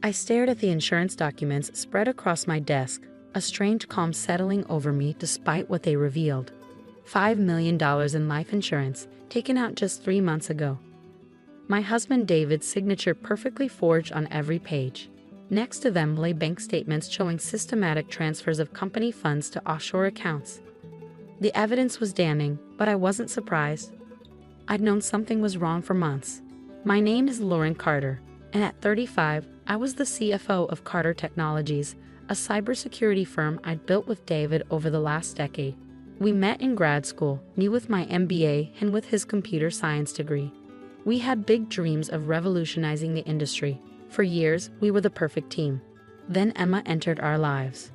I stared at the insurance documents spread across my desk, a strange calm settling over me despite what they revealed. $5 million in life insurance, taken out just 3 months ago. My husband David's signature perfectly forged on every page. Next to them lay bank statements showing systematic transfers of company funds to offshore accounts. The evidence was damning, but I wasn't surprised. I'd known something was wrong for months. My name is Lauren Carter, and at 35, I was the CFO of Carter Technologies, a cybersecurity firm I'd built with David over the last decade. We met in grad school, me with my MBA and with his computer science degree. We had big dreams of revolutionizing the industry. For years, we were the perfect team. Then Emma entered our lives.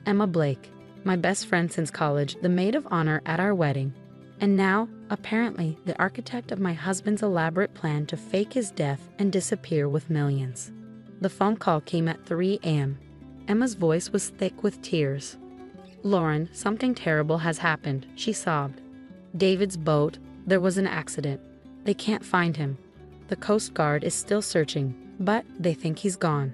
Emma Blake, my best friend since college, the maid of honor at our wedding. And now, apparently, the architect of my husband's elaborate plan to fake his death and disappear with millions. The phone call came at 3 a.m. Emma's voice was thick with tears. "Lauren, something terrible has happened," she sobbed. "David's boat, there was an accident. They can't find him. The Coast Guard is still searching, but they think he's gone."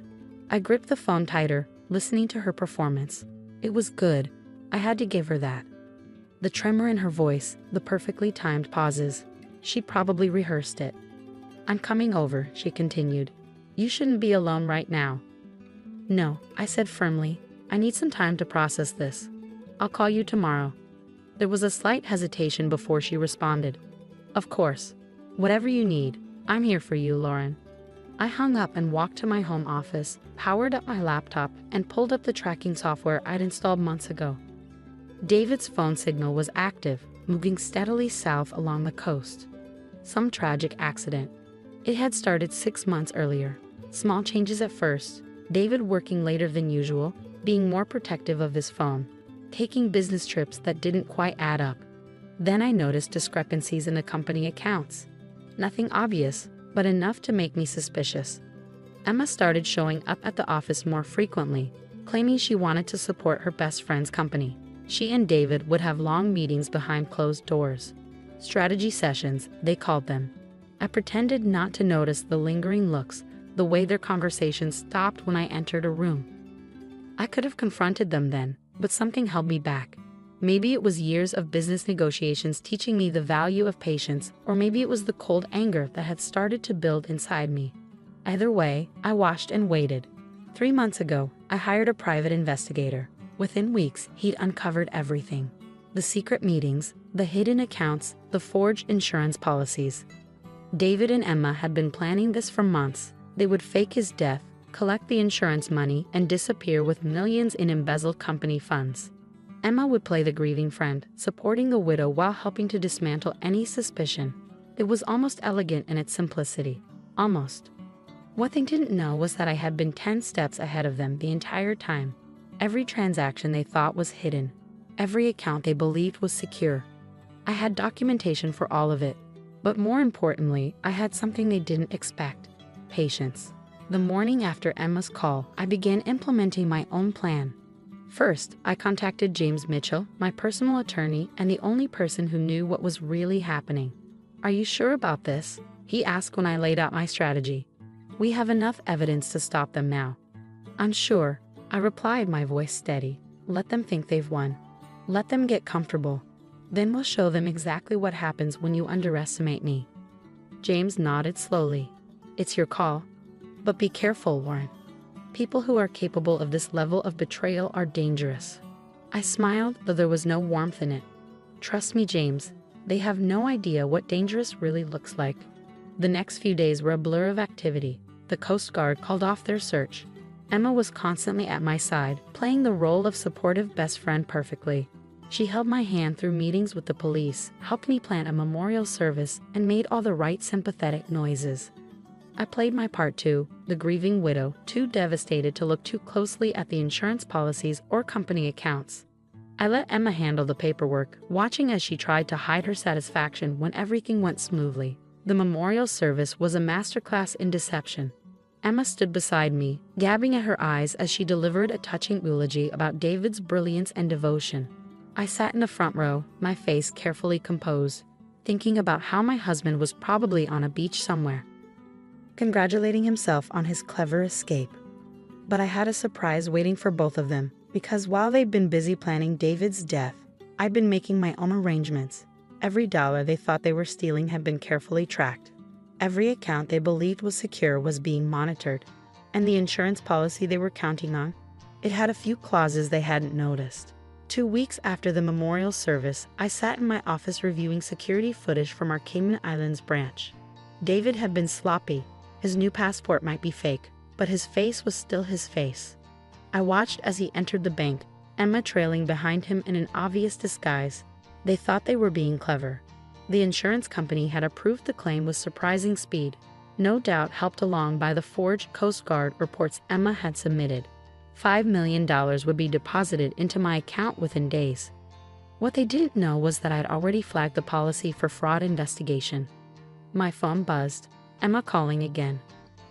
I gripped the phone tighter, listening to her performance. It was good. I had to give her that. The tremor in her voice, the perfectly timed pauses. She'd probably rehearsed it. "I'm coming over," she continued. "You shouldn't be alone right now." "No," I said firmly. "I need some time to process this. I'll call you tomorrow." There was a slight hesitation before she responded. "Of course. Whatever you need, I'm here for you, Lauren." I hung up and walked to my home office, powered up my laptop, and pulled up the tracking software I'd installed months ago. David's phone signal was active, moving steadily south along the coast. Some tragic accident. It had started 6 months earlier. Small changes at first. David working later than usual, being more protective of his phone, taking business trips that didn't quite add up. Then I noticed discrepancies in the company accounts. Nothing obvious, but enough to make me suspicious. Emma started showing up at the office more frequently, claiming she wanted to support her best friend's company. She and David would have long meetings behind closed doors. Strategy sessions, they called them. I pretended not to notice the lingering looks, the way their conversations stopped when I entered a room. I could have confronted them then, but something held me back. Maybe it was years of business negotiations teaching me the value of patience, or maybe it was the cold anger that had started to build inside me. Either way, I watched and waited. 3 months ago, I hired a private investigator. Within weeks, he'd uncovered everything. The secret meetings, the hidden accounts, the forged insurance policies. David and Emma had been planning this for months. They would fake his death, collect the insurance money, and disappear with millions in embezzled company funds. Emma would play the grieving friend, supporting the widow while helping to dismantle any suspicion. It was almost elegant in its simplicity. Almost. What they didn't know was that I had been 10 steps ahead of them the entire time. Every transaction they thought was hidden. Every account they believed was secure. I had documentation for all of it. But more importantly, I had something they didn't expect. Patience. The morning after Emma's call, I began implementing my own plan. First, I contacted James Mitchell, my personal attorney and the only person who knew what was really happening. "Are you sure about this?" he asked when I laid out my strategy. "We have enough evidence to stop them now." "I'm sure," I replied, my voice steady. "Let them think they've won. Let them get comfortable. Then we'll show them exactly what happens when you underestimate me." James nodded slowly. "It's your call. But be careful, Lauren. People who are capable of this level of betrayal are dangerous." I smiled, though there was no warmth in it. "Trust me, James. They have no idea what dangerous really looks like." The next few days were a blur of activity. The Coast Guard called off their search. Emma was constantly at my side, playing the role of supportive best friend perfectly. She held my hand through meetings with the police, helped me plan a memorial service, and made all the right sympathetic noises. I played my part too, the grieving widow, too devastated to look too closely at the insurance policies or company accounts. I let Emma handle the paperwork, watching as she tried to hide her satisfaction when everything went smoothly. The memorial service was a masterclass in deception. Emma stood beside me, gabbing at her eyes as she delivered a touching eulogy about David's brilliance and devotion. I sat in the front row, my face carefully composed, thinking about how my husband was probably on a beach somewhere. congratulating himself on his clever escape. But I had a surprise waiting for both of them, because while they'd been busy planning David's death, I'd been making my own arrangements. Every dollar they thought they were stealing had been carefully tracked. Every account they believed was secure was being monitored. And the insurance policy they were counting on? It had a few clauses they hadn't noticed. 2 weeks after the memorial service, I sat in my office reviewing security footage from our Cayman Islands branch. David had been sloppy. His new passport might be fake, but his face was still his face. I watched as he entered the bank, Emma trailing behind him in an obvious disguise. They thought they were being clever. The insurance company had approved the claim with surprising speed, no doubt helped along by the forged Coast Guard reports Emma had submitted. $5 million would be deposited into my account within days. What they didn't know was that I'd already flagged the policy for fraud investigation. My phone buzzed, Emma calling again.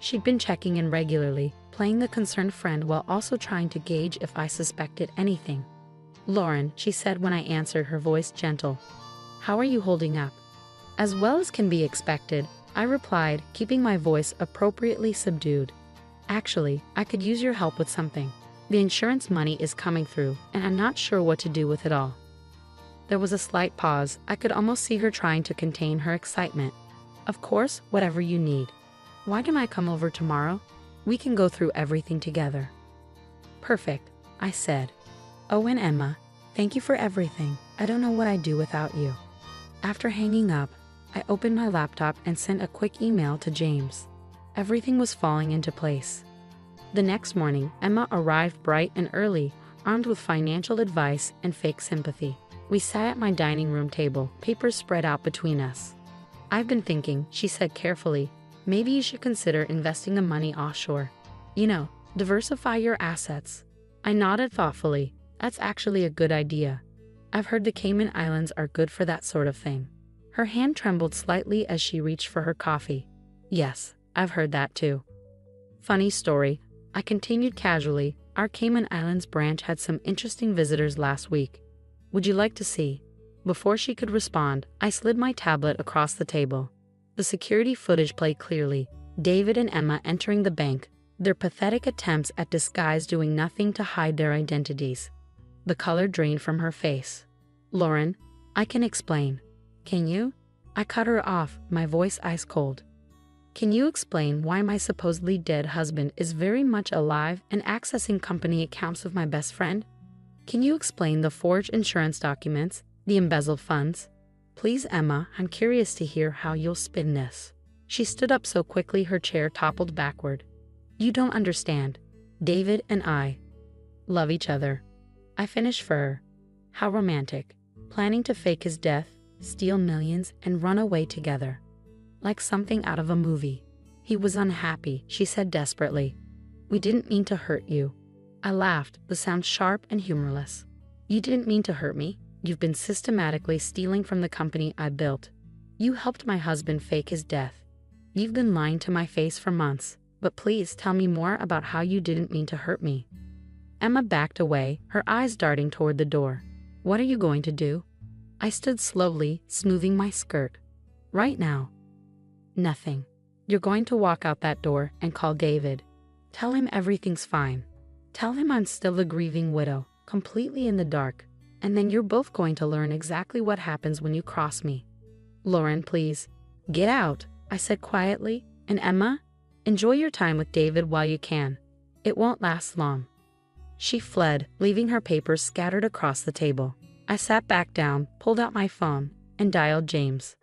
She'd been checking in regularly, playing the concerned friend while also trying to gauge if I suspected anything. "Lauren," she said when I answered, her voice gentle. "How are you holding up?" "As well as can be expected," I replied, keeping my voice appropriately subdued. "Actually, I could use your help with something. The insurance money is coming through, and I'm not sure what to do with it all." There was a slight pause. I could almost see her trying to contain her excitement. "Of course, whatever you need. Why don't I come over tomorrow? We can go through everything together." "Perfect," I said. "Oh, and Emma, thank you for everything. I don't know what I'd do without you." After hanging up, I opened my laptop and sent a quick email to James. Everything was falling into place. The next morning, Emma arrived bright and early, armed with financial advice and fake sympathy. We sat at my dining room table, papers spread out between us. "I've been thinking," she said carefully, "maybe you should consider investing the money offshore. You know, diversify your assets." I nodded thoughtfully. "That's actually a good idea. I've heard the Cayman Islands are good for that sort of thing." Her hand trembled slightly as she reached for her coffee. "Yes, I've heard that too." "Funny story," I continued casually, "our Cayman Islands branch had some interesting visitors last week. Would you like to see?" Before she could respond, I slid my tablet across the table. The security footage played clearly, David and Emma entering the bank, their pathetic attempts at disguise doing nothing to hide their identities. The color drained from her face. "Lauren, I can explain." "Can you?" I cut her off, my voice ice cold. "Can you explain why my supposedly dead husband is very much alive and accessing company accounts of my best friend? Can you explain the forged insurance documents, the embezzled funds? Please, Emma, I'm curious to hear how you'll spin this." She stood up so quickly her chair toppled backward. "You don't understand. David and I love each other." I finished for her. "How romantic. Planning to fake his death, steal millions, and run away together. Like something out of a movie." "He was unhappy," she said desperately. "We didn't mean to hurt you." I laughed, the sound sharp and humorless. "You didn't mean to hurt me. You've been systematically stealing from the company I built. You helped my husband fake his death. You've been lying to my face for months, but please tell me more about how you didn't mean to hurt me." Emma backed away, her eyes darting toward the door. "What are you going to do?" I stood slowly, smoothing my skirt. "Right now?" "Nothing. You're going to walk out that door and call David. Tell him everything's fine. Tell him I'm still a grieving widow, completely in the dark. And then you're both going to learn exactly what happens when you cross me." "Lauren, please. Get out," I said quietly. "And Emma, enjoy your time with David while you can. It won't last long." She fled, leaving her papers scattered across the table. I sat back down, pulled out my phone, and dialed James.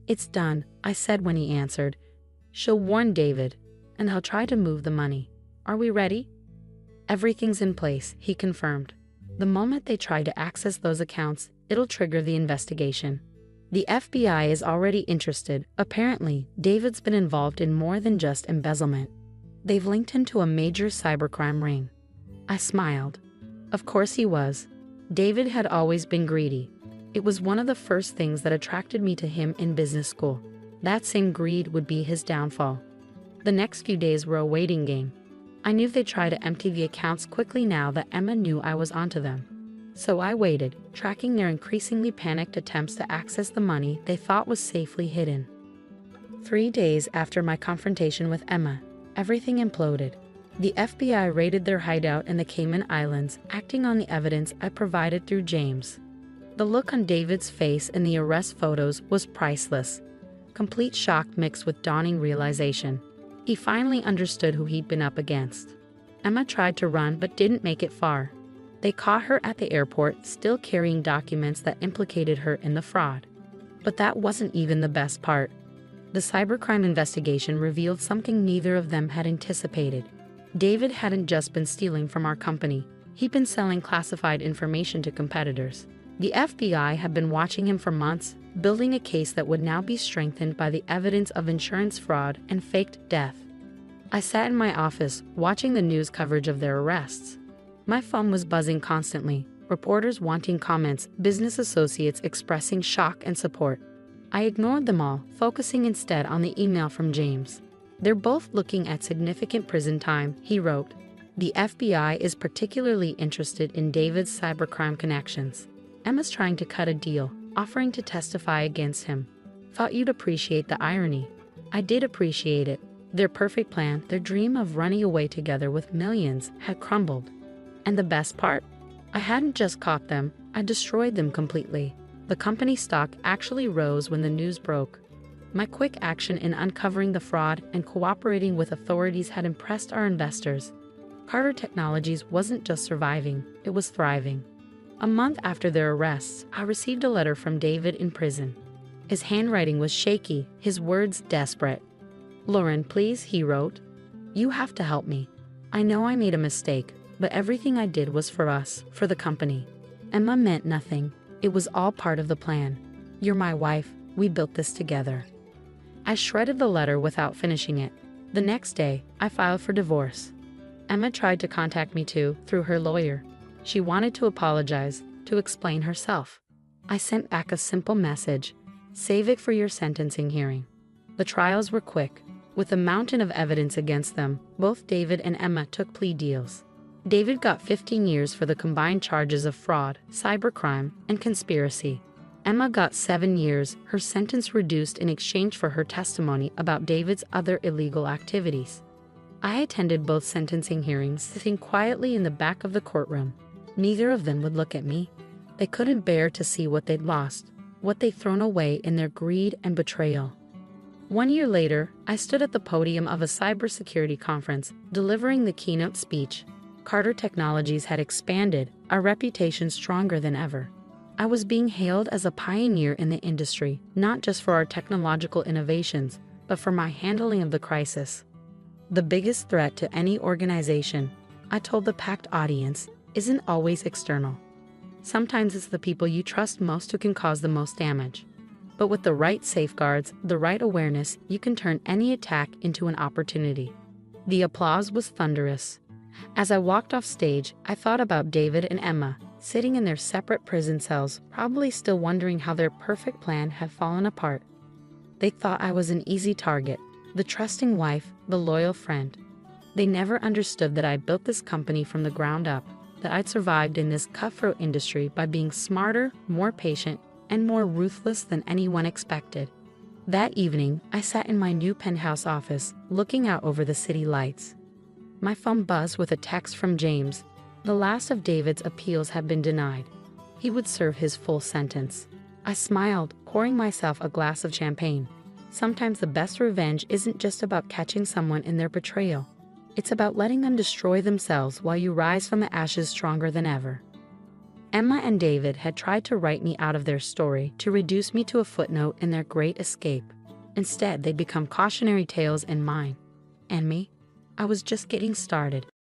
"It's done," I said when he answered. "She'll warn David, and he'll try to move the money. Are we ready?" "Everything's in place," he confirmed. "The moment they try to access those accounts, it'll trigger the investigation. The FBI is already interested. Apparently, David's been involved in more than just embezzlement. They've linked him to a major cybercrime ring." I smiled. Of course he was. David had always been greedy. It was one of the first things that attracted me to him in business school. That same greed would be his downfall. The next few days were a waiting game. I knew they'd try to empty the accounts quickly now that Emma knew I was onto them. So I waited, tracking their increasingly panicked attempts to access the money they thought was safely hidden. 3 days after my confrontation with Emma, everything imploded. The FBI raided their hideout in the Cayman Islands, acting on the evidence I provided through James. The look on David's face in the arrest photos was priceless. Complete shock mixed with dawning realization. He finally understood who he'd been up against. Emma tried to run but didn't make it far. They caught her at the airport, still carrying documents that implicated her in the fraud. But that wasn't even the best part. The cybercrime investigation revealed something neither of them had anticipated. David hadn't just been stealing from our company. He'd been selling classified information to competitors. The FBI had been watching him for months, building a case that would now be strengthened by the evidence of insurance fraud and faked death. I sat in my office, watching the news coverage of their arrests. My phone was buzzing constantly, reporters wanting comments, business associates expressing shock and support. I ignored them all, focusing instead on the email from James. "They're both looking at significant prison time," he wrote. "The FBI is particularly interested in David's cybercrime connections. Emma's trying to cut a deal, offering to testify against him. Thought you'd appreciate the irony." I did appreciate it. Their perfect plan, their dream of running away together with millions, had crumbled. And the best part? I hadn't just caught them, I destroyed them completely. The company stock actually rose when the news broke. My quick action in uncovering the fraud and cooperating with authorities had impressed our investors. Carter Technologies wasn't just surviving, it was thriving. A month after their arrests, I received a letter from David in prison. His handwriting was shaky, his words desperate. "Lauren, please," he wrote. "You have to help me. I know I made a mistake, but everything I did was for us, for the company. Emma meant nothing. It was all part of the plan. You're my wife, we built this together." I shredded the letter without finishing it. The next day, I filed for divorce. Emma tried to contact me too, through her lawyer. She wanted to apologize, to explain herself. I sent back a simple message: "Save it for your sentencing hearing." The trials were quick. With a mountain of evidence against them, both David and Emma took plea deals. David got 15 years for the combined charges of fraud, cybercrime, and conspiracy. Emma got 7 years, her sentence reduced in exchange for her testimony about David's other illegal activities. I attended both sentencing hearings, sitting quietly in the back of the courtroom. Neither of them would look at me. They couldn't bear to see what they'd lost, what they'd thrown away in their greed and betrayal. 1 year later, I stood at the podium of a cybersecurity conference, delivering the keynote speech. Carter Technologies had expanded, our reputation stronger than ever. I was being hailed as a pioneer in the industry, not just for our technological innovations, but for my handling of the crisis. The biggest threat to any organization, I told the packed audience, isn't always external. Sometimes it's the people you trust most who can cause the most damage. But with the right safeguards, the right awareness, you can turn any attack into an opportunity. The applause was thunderous. As I walked off stage, I thought about David and Emma, sitting in their separate prison cells, probably still wondering how their perfect plan had fallen apart. They thought I was an easy target, the trusting wife, the loyal friend. They never understood that I built this company from the ground up, that I'd survived in this cutthroat industry by being smarter, more patient, and more ruthless than anyone expected. That evening, I sat in my new penthouse office, looking out over the city lights. My phone buzzed with a text from James. The last of David's appeals had been denied. He would serve his full sentence. I smiled, pouring myself a glass of champagne. Sometimes the best revenge isn't just about catching someone in their betrayal. It's about letting them destroy themselves while you rise from the ashes stronger than ever. Emma and David had tried to write me out of their story, to reduce me to a footnote in their great escape. Instead, they'd become cautionary tales in mine. And me? I was just getting started.